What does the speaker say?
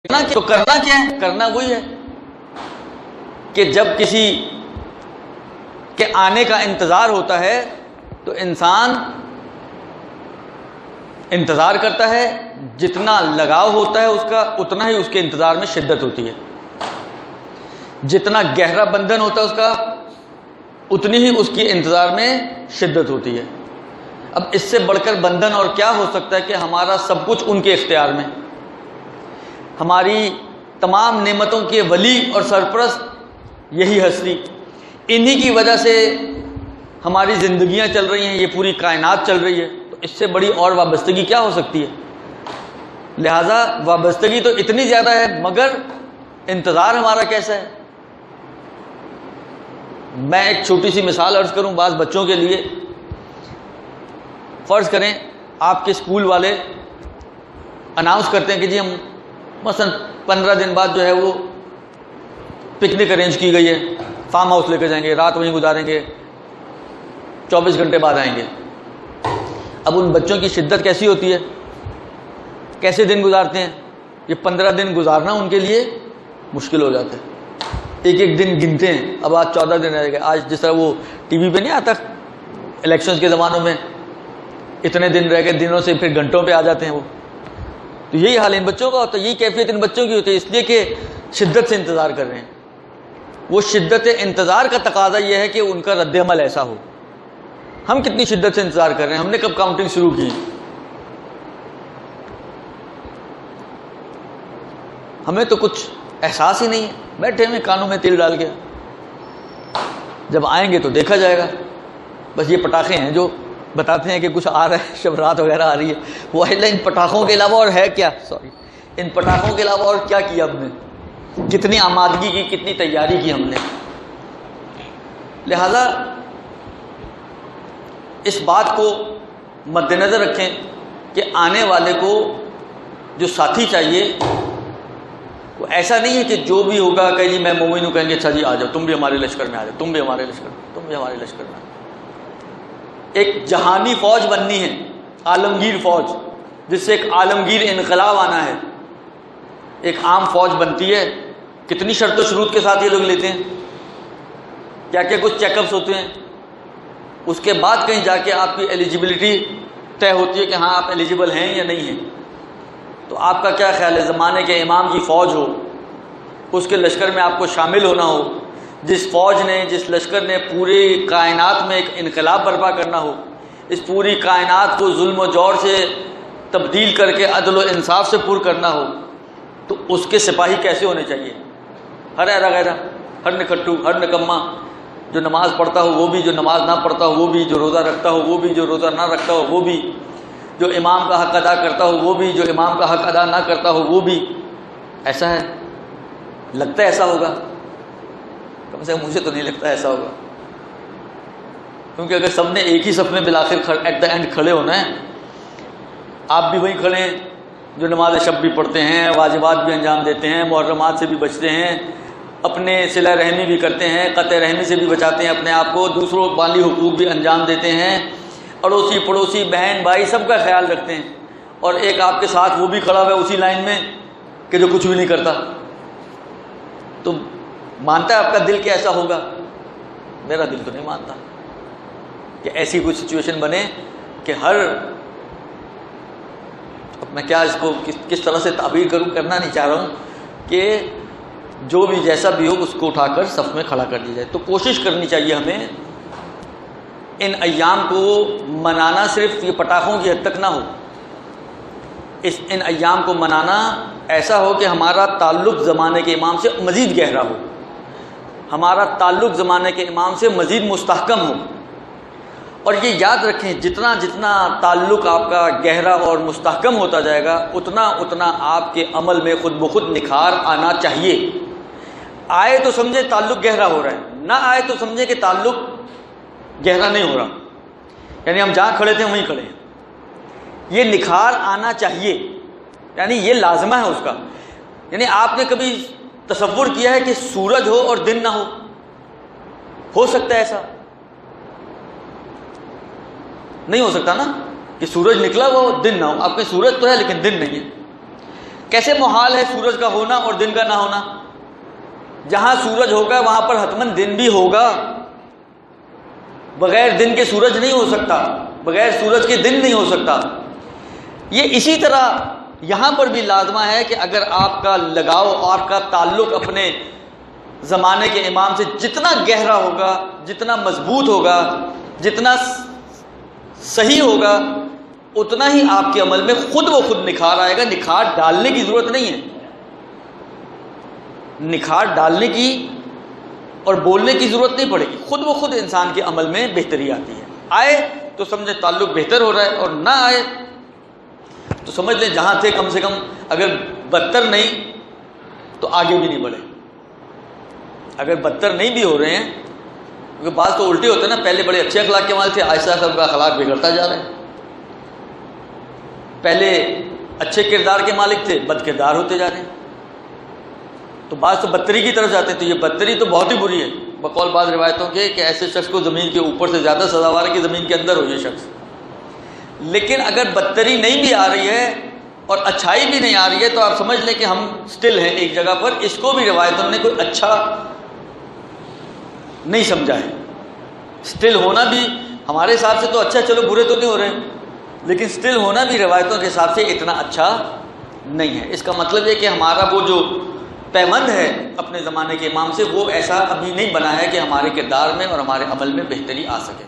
تو کرنا کیا ہے؟ کرنا وہی ہے کہ جب کسی کے آنے کا انتظار ہوتا ہے تو انسان انتظار کرتا ہے، جتنا لگاؤ ہوتا ہے اس کا اتنا ہی اس کے انتظار میں شدت ہوتی ہے، جتنا گہرا بندھن ہوتا ہے اس کا اتنی ہی اس کی انتظار میں شدت ہوتی ہے۔ اب اس سے بڑھ کر بندھن اور کیا ہو سکتا ہے کہ ہمارا سب کچھ ان کے اختیار میں، ہماری تمام نعمتوں کے ولی اور سرپرست یہی ہستی، انہی کی وجہ سے ہماری زندگیاں چل رہی ہیں، یہ پوری کائنات چل رہی ہے، تو اس سے بڑی اور وابستگی کیا ہو سکتی ہے؟ لہذا وابستگی تو اتنی زیادہ ہے، مگر انتظار ہمارا کیسا ہے؟ میں ایک چھوٹی سی مثال عرض کروں بعض بچوں کے لیے۔ فرض کریں آپ کے اسکول والے اناؤنس کرتے ہیں کہ جی ہم مثلا 15 دن بعد جو ہے وہ پکنک ارینج کی گئی ہے، فارم ہاؤس لے کے جائیں گے، رات وہیں گزاریں گے، 24 گھنٹے بعد آئیں گے۔ اب ان بچوں کی شدت کیسی ہوتی ہے، کیسے دن گزارتے ہیں؟ یہ 15 دن گزارنا ان کے لیے مشکل ہو جاتا ہے، ایک ایک دن گنتے ہیں۔ اب آج 14 دن رہ گئے، آج جس طرح وہ ٹی وی پہ نہیں آتا الیکشنز کے زمانوں میں اتنے دن رہ گئے، دنوں سے پھر گھنٹوں پہ آ جاتے ہیں وہ، تو یہی حال ان بچوں کا ہوتا ہے، یہی کیفیت ان بچوں کی ہوتی ہے، اس لیے کہ شدت سے انتظار کر رہے ہیں۔ وہ شدت انتظار کا تقاضا یہ ہے کہ ان کا رد عمل ایسا ہو۔ ہم کتنی شدت سے انتظار کر رہے ہیں؟ ہم نے کب کاؤنٹنگ شروع کی؟ ہمیں تو کچھ احساس ہی نہیں ہے، بیٹھے ہوئے کانوں میں تیل ڈال کے، جب آئیں گے تو دیکھا جائے گا۔ بس یہ پٹاخے ہیں جو بتاتے ہیں کہ کچھ آ رہا ہے، شب رات وغیرہ آ رہی ہے، وہ ان پٹاخوں کے علاوہ اور ہے کیا؟ ان پٹاخوں کے علاوہ اور کیا کیا ہم نے؟ کتنی آمادگی کی، کتنی تیاری کی ہم نے؟ لہذا اس بات کو مد نظر رکھیں کہ آنے والے کو جو ساتھی چاہیے وہ ایسا نہیں ہے کہ جو بھی ہوگا کہ جی میں مومن ہوں، کہیں گے اچھا جی آ جاؤ، تم بھی ہمارے لشکر میں آ جاؤ، تم بھی ہمارے لشکر میں، تم بھی ہمارے لشکر میں آ جاؤ۔ ایک جہانی فوج بننی ہے، عالمگیر فوج، جس سے ایک عالمگیر انقلاب آنا ہے۔ ایک عام فوج بنتی ہے، کتنی شرط و شروط کے ساتھ یہ لوگ لیتے ہیں، کیا کیا کچھ چیک اپس ہوتے ہیں، اس کے بعد کہیں جا کے آپ کی ایلیجیبلٹی طے ہوتی ہے کہ ہاں آپ ایلیجیبل ہیں یا نہیں ہیں۔ تو آپ کا کیا خیال ہے، زمانے کے امام کی فوج ہو، اس کے لشکر میں آپ کو شامل ہونا ہو، جس فوج نے، جس لشکر نے پوری کائنات میں ایک انقلاب برپا کرنا ہو، اس پوری کائنات کو ظلم و جور سے تبدیل کر کے عدل و انصاف سے پر کرنا ہو، تو اس کے سپاہی کیسے ہونے چاہیے؟ ہر ایرا غیرہ، ہر نکھٹو، ہر نکمہ، جو نماز پڑھتا ہو وہ بھی، جو نماز نہ پڑھتا ہو وہ بھی، جو روزہ رکھتا ہو وہ بھی، جو روزہ نہ رکھتا ہو وہ بھی، جو امام کا حق ادا کرتا ہو وہ بھی، جو امام کا حق ادا نہ کرتا ہو وہ بھی۔ ایسا ہے؟ لگتا ہے ایسا ہوگا؟ کم سے کم مجھے تو نہیں لگتا ایسا ہوگا، کیونکہ اگر سب نے ایک ہی صف میں بالآخر ایٹ دا اینڈ کھڑے ہونا ہے، آپ بھی وہیں کھڑے ہیں جو نماز شب بھی پڑھتے ہیں، واجبات بھی انجام دیتے ہیں، محرمات سے بھی بچتے ہیں، اپنے صلہ رحمی بھی کرتے ہیں، قطع رحمی سے بھی بچاتے ہیں اپنے آپ کو، دوسروں مالی حقوق بھی انجام دیتے ہیں، اڑوسی پڑوسی بہن بھائی سب کا خیال رکھتے ہیں، اور ایک آپ کے ساتھ وہ بھی کھڑا ہوا ہے اسی لائن میں کہ جو کچھ بھی نہیں کرتا، تو مانتا ہے آپ کا دل کہ ایسا ہوگا؟ میرا دل تو نہیں مانتا کہ ایسی کوئی سچویشن بنے کہ ہر، میں کیا اس کو کس طرح سے تعبیر کروں، کرنا نہیں چاہ رہا ہوں، کہ جو بھی جیسا بھی ہو اس کو اٹھا کر صف میں کھڑا کر دیا جائے۔ تو کوشش کرنی چاہیے ہمیں ان ایام کو منانا صرف یہ پٹاخوں کی حد تک نہ ہو، ان ایام کو منانا ایسا ہو کہ ہمارا تعلق زمانے کے امام سے مزید گہرا ہو، ہمارا تعلق زمانے کے امام سے مزید مستحکم ہو۔ اور یہ یاد رکھیں جتنا جتنا تعلق آپ کا گہرا اور مستحکم ہوتا جائے گا اتنا اتنا آپ کے عمل میں خود بخود نکھار آنا چاہیے۔ آئے تو سمجھے تعلق گہرا ہو رہا ہے، نہ آئے تو سمجھے کہ تعلق گہرا نہیں ہو رہا، یعنی ہم جہاں کھڑے تھے وہیں کھڑے ہیں۔ یہ نکھار آنا چاہیے، یعنی یہ لازمہ ہے اس کا۔ یعنی آپ نے کبھی تصور کیا ہے کہ سورج ہو اور دن نہ ہو سکتا ہے ایسا؟ نہیں ہو سکتا نا، کہ سورج نکلا ہو دن نہ ہو۔ آپ کے سورج تو ہے لیکن دن نہیں ہے۔ کیسے محال ہے سورج کا ہونا اور دن کا نہ ہونا؟ جہاں سورج ہوگا وہاں پر حتماً دن بھی ہوگا، بغیر دن کے سورج نہیں ہو سکتا، بغیر سورج کے دن نہیں ہو سکتا۔ یہ اسی طرح یہاں پر بھی لازمہ ہے کہ اگر آپ کا لگاؤ اور آپ کا تعلق اپنے زمانے کے امام سے جتنا گہرا ہوگا، جتنا مضبوط ہوگا، جتنا صحیح ہوگا، اتنا ہی آپ کے عمل میں خود و خود نکھار آئے گا۔ نکھار ڈالنے کی ضرورت نہیں ہے، نکھار ڈالنے کی اور بولنے کی ضرورت نہیں پڑے گی، خود و خود انسان کے عمل میں بہتری آتی ہے۔ آئے تو سمجھیں تعلق بہتر ہو رہا ہے، اور نہ آئے تو سمجھ لیں جہاں تھے کم سے کم اگر بدتر نہیں تو آگے بھی نہیں بڑھے۔ اگر بدتر نہیں بھی ہو رہے ہیں، کیونکہ بعض تو الٹے ہوتے ہیں نا، پہلے بڑے اچھے اخلاق کے مالک تھے، آہستہ آہستہ ان کا اخلاق بگڑتا جا رہا ہے۔ پہلے اچھے کردار کے مالک تھے، بد کردار ہوتے جا رہے ہیں۔ تو بعض تو بدتری کی طرف جاتے ہیں، تو یہ بدتری تو بہت ہی بری ہے بقول بعض روایتوں کے، کہ ایسے شخص کو زمین کے اوپر سے زیادہ سزاوار ہے کہ زمین کے اندر ہو یہ شخص۔ لیکن اگر بدتری نہیں بھی آ رہی ہے اور اچھائی بھی نہیں آ رہی ہے تو آپ سمجھ لیں کہ ہم سٹل ہیں ایک جگہ پر، اس کو بھی روایتوں نے کوئی اچھا نہیں سمجھا ہے۔ سٹل ہونا بھی ہمارے حساب سے تو اچھا، چلو برے تو نہیں ہو رہے، لیکن سٹل ہونا بھی روایتوں کے حساب سے اتنا اچھا نہیں ہے۔ اس کا مطلب یہ کہ ہمارا وہ جو پیمند ہے اپنے زمانے کے امام سے، وہ ایسا ابھی نہیں بنا ہے کہ ہمارے کردار میں اور ہمارے عمل میں بہتری آ سکے۔